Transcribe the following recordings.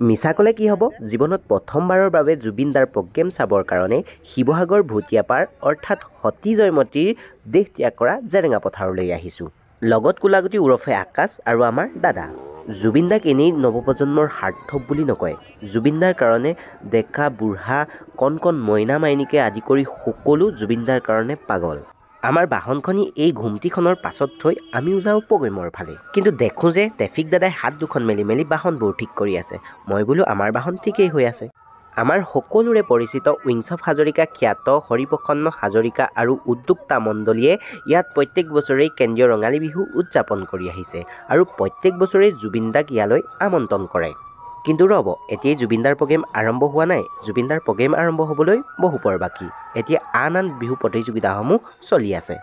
মিছা ক'লে কি হ'ব জীৱনত প্ৰথমবাৰৰ বাবে জুবিনদাৰ প্ৰগ্ৰেম চাবৰ কাৰণে শিৱসাগৰ ভুটিয়াপাৰ অৰ্থাৎ সতী জয়মতীৰ দেশ ত্যাগ কৰা জেৰেঙা পথাৰলৈ আহিছোঁ। লগত কোলাগুটি ওৰফে আকাশ আৰু আমাৰ দাদা। জুবিনদাক এনেই নৱপ্ৰজন্মৰ হাৰ্থব বুলি নকয়। জুবিনদাৰ কাৰণে ডেকা বুঢ়া কণ কণ মইনা মাইনীকে আদি কৰি সকলো জুবিনদাৰ কাৰণে পাগল। আমাৰ বাহনখনি এই ঘুমটিখনৰ পাছত থৈ আমিও যাওঁ প্ৰগ্ৰেমৰ ফালে। কিন্তু দেখোঁ যে ট্ৰেফিক দাদাই হাত দুখন মেলি মেলি বাহনবোৰ ঠিক কৰি আছে। মই বোলো আমাৰ বাহন ঠিকেই হৈ আছে। আমাৰ সকলোৰে পৰিচিত উইংছ অফ হাজৰিকা খ্যাত হৰিপ্ৰসন্ন হাজৰিকা আৰু উদ্যোক্তা মণ্ডলীয়ে ইয়াত প্ৰত্যেক বছৰেই কেন্দ্ৰীয় ৰঙালী বিহু উদযাপন কৰি আহিছে আৰু প্ৰত্যেক বছৰেই জুবিনদাক ইয়ালৈ আমন্ত্ৰণ কৰে। কিন্তু ৰ'ব, এতিয়াই জুবিনদাৰ প্ৰগ্ৰেম আৰম্ভ হোৱা নাই। জুবিনদাৰ প্ৰগ্ৰেম আৰম্ভ হ'বলৈ বহু পৰ বাকী। এতিয়া আন বিহু প্ৰতিযোগিতাসমূহ চলি আছে।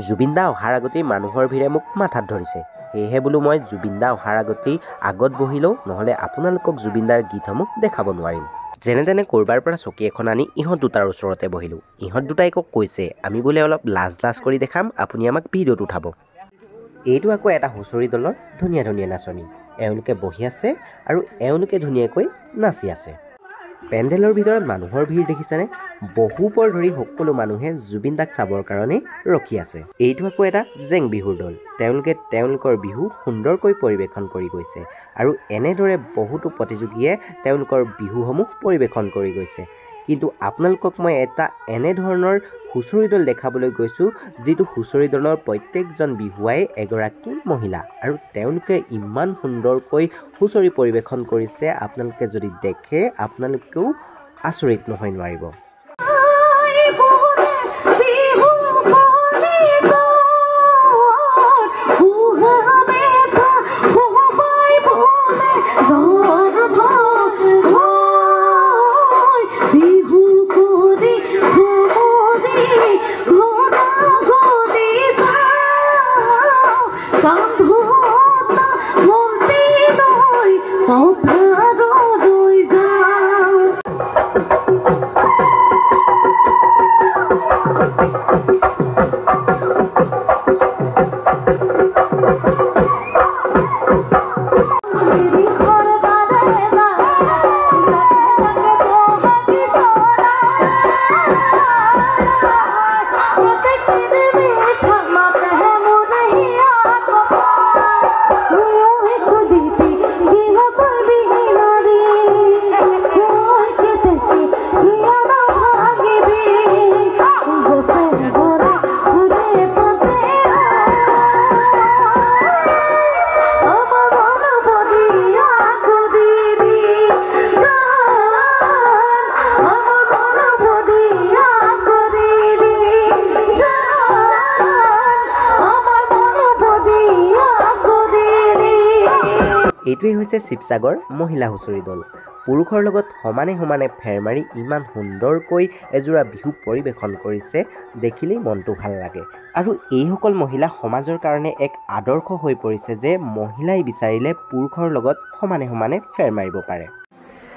জুবিনদা অহাৰ আগতেই মানুহৰ ভিৰে মোক মাথাত ধৰিছে। সেয়েহে বোলো মই জুবিনদা অহাৰ আগতেই আগত বহি লওঁ, নহ'লে আপোনালোকক জুবিনদাৰ গীতসমূহ দেখাব নোৱাৰিম। যেনে তেনে ক'ৰবাৰ পৰা চকী এখন আনি ইহঁত দুটাৰ ওচৰতে বহিলোঁ। ইহঁত দুটাই আকৌ কৈছে আমি বোলে অলপ লাজ কৰি দেখাম, আপুনি আমাক ভিডিঅ'ত উঠাব। এইটো আকৌ এটা হুঁচৰি দলৰ ধুনীয়া ধুনীয়া নাচনি। এওঁলোকে বহি আছে আৰু এওঁলোকে ধুনীয়াকৈ নাচি আছে। পেণ্ডেলৰ ভিতৰত মানুহৰ ভিৰ দেখিছেনে? বহু পৰ ধৰি সকলো মানুহে জুবিনদাক চাবৰ কাৰণে ৰখি আছে। এইটো আকৌ এটা জেং বিহুৰ দল। তেওঁলোকে তেওঁলোকৰ বিহু সুন্দৰকৈ পৰিৱেশন কৰি গৈছে আৰু এনেদৰে বহুতো প্ৰতিযোগীয়ে তেওঁলোকৰ বিহুসমূহ পৰিৱেশন কৰি গৈছে। কিন্তু আপোনালোকক মই এটা এনেধৰণৰ হুঁচৰি দল দেখাবলৈ গৈছোঁ, যিটো হুঁচৰি দলৰ প্ৰত্যেকজন বিহুৱাই এগৰাকী মহিলা আৰু তেওঁলোকে ইমান সুন্দৰকৈ হুঁচৰি পৰিৱেশন কৰিছে। আপোনালোকে যদি দেখে আপোনালোকেও আচৰিত নহয় নোৱাৰিব। এইটোৱেই হৈছে শিৱসাগৰ মহিলা হুঁচৰি দল। পুৰুষৰ লগত সমানে সমানে ফেৰ মাৰি ইমান সুন্দৰকৈ এযোৰা বিহু পৰিৱেশন কৰিছে, দেখিলেই মনটো ভাল লাগে। আৰু এইসকল মহিলা সমাজৰ কাৰণে এক আদৰ্শ হৈ পৰিছে যে মহিলাই বিচাৰিলে পুৰুষৰ লগত সমানে সমানে ফেৰ মাৰিব পাৰে।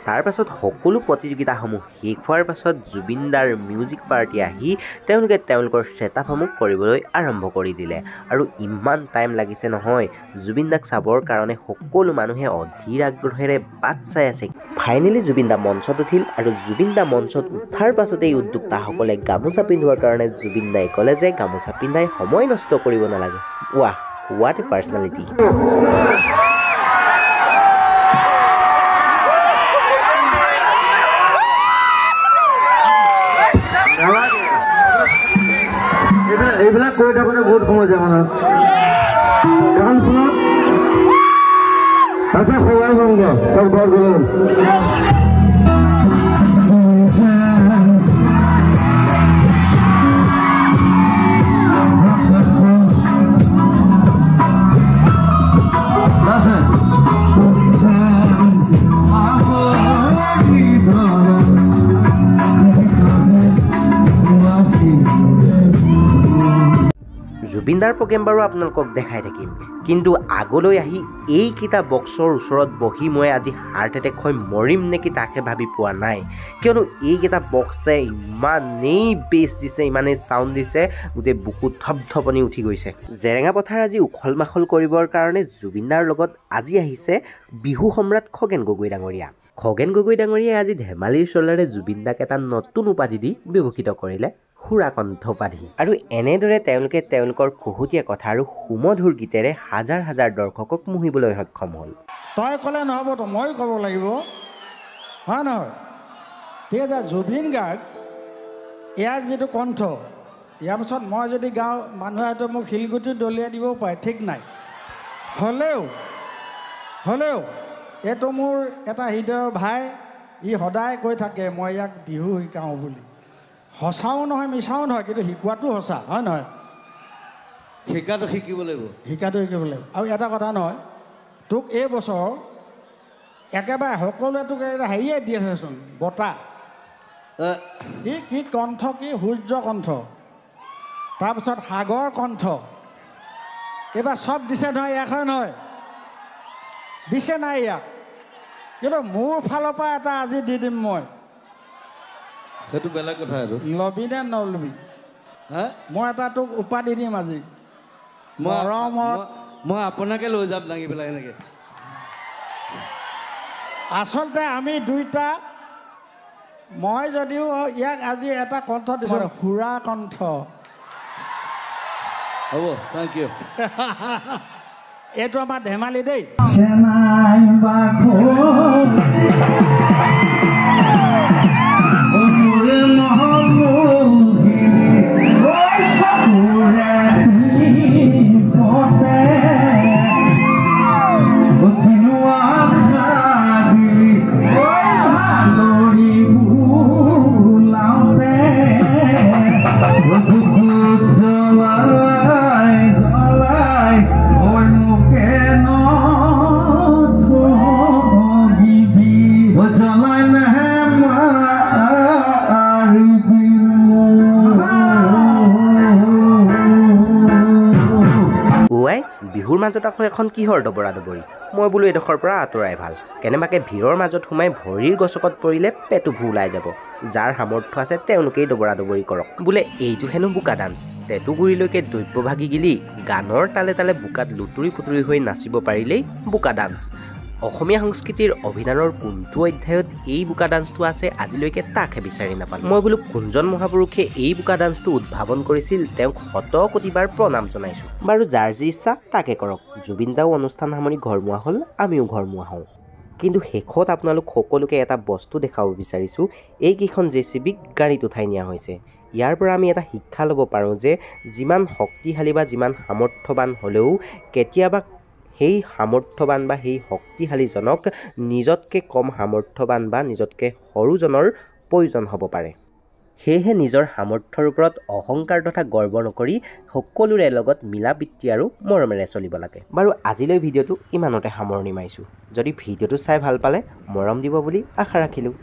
তাৰ পাছত সকলো প্ৰতিযোগিতাসমূহ শেষ হোৱাৰ পাছত জুবিনদাৰ মিউজিক পাৰ্টি আহি তেওঁলোকে তেওঁলোকৰ ছেটআপসমূহ কৰিবলৈ আৰম্ভ কৰি দিলে। আৰু ইমান টাইম লাগিছে নহয়, জুবিনদাক চাবৰ কাৰণে সকলো মানুহে অধীৰ আগ্ৰহেৰে বাট চাই আছে। ফাইনেলি জুবিনদা মঞ্চত উঠিল আৰু জুবিনদা মঞ্চত উঠাৰ পাছতেই উদ্যোক্তাসকলে গামোচা পিন্ধোৱাৰ কাৰণে জুবিনদাই ক'লে যে গামোচা পিন্ধাই সময় নষ্ট কৰিব নালাগে। ৱাহ, হোৱাট এ পাৰ্চনেলিটি। এইবিলাক কৰি থাকোঁতে বহুত সময় যায় মানে। এখন শুনক, তাৰপিছত সবাই গ'ল চব ঘৰত গ'ল। জুবিনদাৰ প্ৰগ্ৰেম বাৰু আপোনালোকক দেখাই থাকিম, কিন্তু আগলৈ আহি এইকেইটা বক্সৰ ওচৰত বহি মই আজি হাৰ্ট এটেক হৈ মৰিম নেকি তাকে ভাবি পোৱা নাই, কিয়নো এইকেইটা বক্সে ইমানেই বেছ দিছে, ইমানেই চাউণ্ড দিছে, গোটেই বুকু থপথপনি উঠি গৈছে। জেৰেঙা পথাৰ আজি উখল মাখল কৰিবৰ কাৰণে জুবিনদাৰ লগত আজি আহিছে বিহু সম্ৰাট খগেন গগৈ ডাঙৰীয়া। খগেন গগৈ ডাঙৰীয়াই আজি ধেমালিৰ চলেৰে জুবিনদাক এটা নতুন উপাধি দি বিভূষিত কৰিলে, সুৰাকণ্ঠ উপাধি। আৰু এনেদৰে তেওঁলোকে তেওঁলোকৰ খুহুতীয়া কথা আৰু সুমধুৰ গীতেৰে হাজাৰ হাজাৰ দৰ্শকক মুহিবলৈ সক্ষম হ'ল। তই ক'লে নহ'বতো, মই ক'ব লাগিব, হয় নহয়? ঠিক আছে, জুবিন গাৰ্গ ইয়াৰ যিটো কণ্ঠ, ইয়াৰ পিছত মই যদি গাওঁ মানুহে হয়তো মোক শিলগুটি দলিয়াই দিবও পাৰে, ঠিক নাই। হ'লেও এইটো মোৰ এটা হৃদয়ৰ ভাই, ই সদায় কৈ থাকে মই ইয়াক বিহু শিকাওঁ বুলি। সঁচাও নহয় মিছাও নহয়, কিন্তু শিকোৱাটো সঁচা, হয় নহয়? শিকাটো শিকিব লাগিব। আৰু এটা কথা নহয়, তোক এই বছৰ একেবাৰে সকলোৱে তোক হেৰিয়ে দি আছেচোন, বঁটা। কি কণ্ঠ, কি সূৰ্য কণ্ঠ, তাৰপিছত সাগৰ কণ্ঠ, এইবাৰ চব দিছে নহয়, ইয়াক হয় নহয়? দিছে নাই ইয়াক? কিন্তু মোৰ ফালৰ পৰা এটা আজি দি দিম মই। সেইটো বেলেগ কথা। আৰু লবি নে নলবি? মই এটা তোক উপাধি দিম আজি। মই আপোনাকে লৈ যাম দাঙি পেলাই এনেকে। আচলতে আমি দুইটা, মই যদিও ইয়াক আজি এটা কণ্ঠ দিছোঁ, সুৰা কণ্ঠ। হ'ব, থেংক ইউ। এইটো আমাৰ ধেমালি দেই। বিহুৰ মাজত আকৌ এখন কিহৰ দবৰা দবৰি? মই বোলো এডোখৰ পৰা আঁতৰাই ভাল, কেনেবাকৈ ভিৰৰ মাজত সোমাই ভৰিৰ গছকত পৰিলে পেটু ভু ওলাই যাব। যাৰ সামৰ্থ্য আছে তেওঁলোকেই দবৰা দবৰি কৰক। বোলে এইটো হেনো বোকা ডান্স, টেটুগুৰিলৈকে দৈব্য ভাগি গিলি গানৰ তালে তালে বোকাত লুতুৰি পুতুৰি হৈ নাচিব পাৰিলেই বোকা ডান্স। অসমীয়া সংস্কৃতিৰ অভিধানৰ কোনটো অধ্যায়ত এই বোকা ডান্সটো আছে আজিলৈকে তাকহে বিচাৰি নাপালোঁ। মই বোলো কোনজন মহাপুৰুষে এই বোকা ডান্সটো উদ্ভাৱন কৰিছিল তেওঁক শত কোটিবাৰ প্ৰণাম জনাইছোঁ। বাৰু যাৰ যি ইচ্ছা তাকে কৰক। জুবিনদাও অনুষ্ঠান সামৰি ঘৰমুৱা হ'ল, আমিও ঘৰমুৱা হওঁ। কিন্তু শেষত আপোনালোক সকলোকে এটা বস্তু দেখাব বিচাৰিছোঁ, এইকেইখন JCBক গাড়ীত উঠাই নিয়া হৈছে। ইয়াৰ পৰা আমি এটা শিক্ষা ল'ব পাৰোঁ যে যিমান শক্তিশালী বা যিমান সামৰ্থ্যৱান হ'লেও কেতিয়াবা সেই সামৰ্থ্যৱান বা সেই শক্তিশালীজনক নিজতকৈ কম সামৰ্থ্যৱান বা নিজতকৈ সৰুজনৰ প্ৰয়োজন হ'ব পাৰে। সেয়েহে নিজৰ সামৰ্থ্যৰ ওপৰত অহংকাৰ তথা গৰ্ব নকৰি সকলোৰে লগত মিলা প্ৰীতি আৰু মৰমেৰে চলিব লাগে। বাৰু আজিলৈ ভিডিঅ'টো ইমানতে সামৰণি মাৰিছোঁ। যদি ভিডিঅ'টো চাই ভাল পালে মৰম দিব বুলি আশা ৰাখিলোঁ।